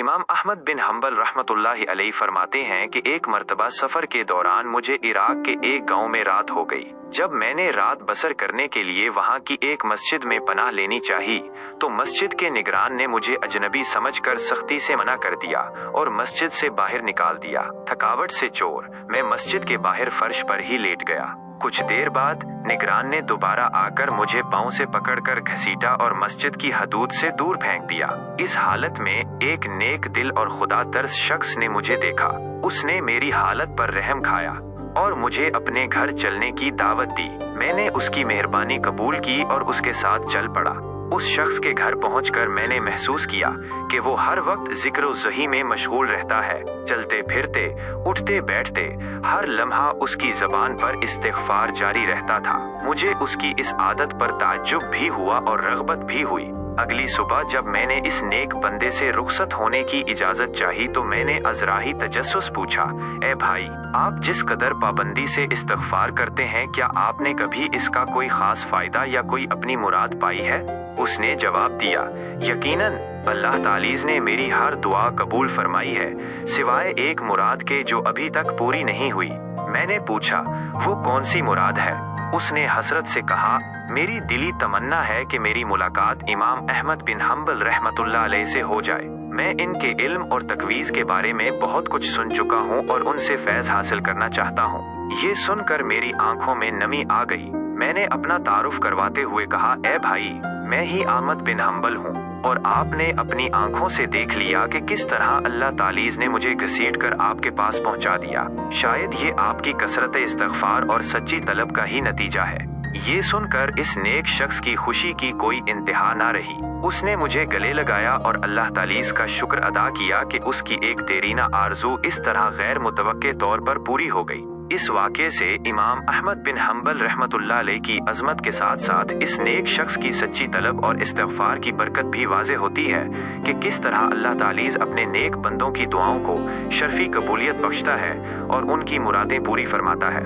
इमाम अहमद बिन हम्बल रहमतुल्लाहि अलैहि फरमाते हैं कि एक मर्तबा सफर के दौरान मुझे इराक के एक गांव में रात हो गई। जब मैंने रात बसर करने के लिए वहां की एक मस्जिद में पनाह लेनी चाहिए तो मस्जिद के निगरान ने मुझे अजनबी समझकर सख्ती से मना कर दिया और मस्जिद से बाहर निकाल दिया। थकावट से चोर मैं मस्जिद के बाहर फर्श पर ही लेट गया। कुछ देर बाद निगरान ने दोबारा आकर मुझे पांव से पकड़कर घसीटा और मस्जिद की हदूद से दूर फेंक दिया। इस हालत में एक नेक दिल और खुदा तरस शख्स ने मुझे देखा। उसने मेरी हालत पर रहम खाया और मुझे अपने घर चलने की दावत दी। मैंने उसकी मेहरबानी कबूल की और उसके साथ चल पड़ा। उस शख्स के घर पहुंचकर मैंने महसूस किया कि वो हर वक्त जिक्र-ओ-ज़ही में मशगूल रहता है। चलते फिरते, उठते बैठते, हर लम्हा उसकी ज़बान पर इस्तिग़फ़ार जारी रहता था। मुझे उसकी इस आदत पर ताज्जुब भी हुआ और रग़बत भी हुई। अगली सुबह जब मैंने इस नेक बंदे से रुखसत होने की इजाज़त चाही तो मैंने अज़राही तजस्सुस पूछा, ए भाई, आप जिस कदर पाबंदी से इस्तिग़फ़ार करते हैं, क्या आपने कभी इसका कोई ख़ास फ़ायदा या कोई अपनी मुराद पाई है? उसने जवाब दिया, यकीनन अल्लाह तालीज़ ने मेरी हर दुआ कबूल फरमाई है, सिवाय एक मुराद के जो अभी तक पूरी नहीं हुई। मैंने पूछा, वो कौन सी मुराद है? उसने हसरत से कहा, मेरी दिली तमन्ना है कि मेरी मुलाकात इमाम अहमद बिन हम्बल रहमतुल्लाह अलैह से हो जाए। मैं इनके इल्म और तकवीज़ के बारे में बहुत कुछ सुन चुका हूँ और उनसे फैज़ हासिल करना चाहता हूँ। ये सुनकर मेरी आंखों में नमी आ गई। मैंने अपना तारुफ करवाते हुए कहा, ए भाई, मैं ही अहमद बिन हम्बल हूँ और आपने अपनी आंखों से देख लिया कि किस तरह अल्लाह तालीज़ ने मुझे घसीट कर आपके पास पहुँचा दिया। शायद ये आपकी कसरत इस्तिग़फ़ार और सच्ची तलब का ही नतीजा है। ये सुनकर इस नेक शख्स की खुशी की कोई इंतहा ना रही। उसने मुझे गले लगाया और अल्लाह तालीज़ का शुक्र अदा किया कि उसकी एक देरीना आरज़ू इस तरह गैर मुतवक्के तौर पर पूरी हो गई। इस वाक़े से इमाम अहमद बिन हम्बल रहमतुल्लाह अलैह की अज़मत के साथ साथ इस नेक शख्स की सच्ची तलब और इस्तिग़फ़ार की बरकत भी वाज़े होती है कि किस तरह अल्लाह तालीज़ अपने नेक बंदों की दुआओं को शर्फ़ी कबूलियत बख्शता है और उनकी मुरादें पूरी फरमाता है।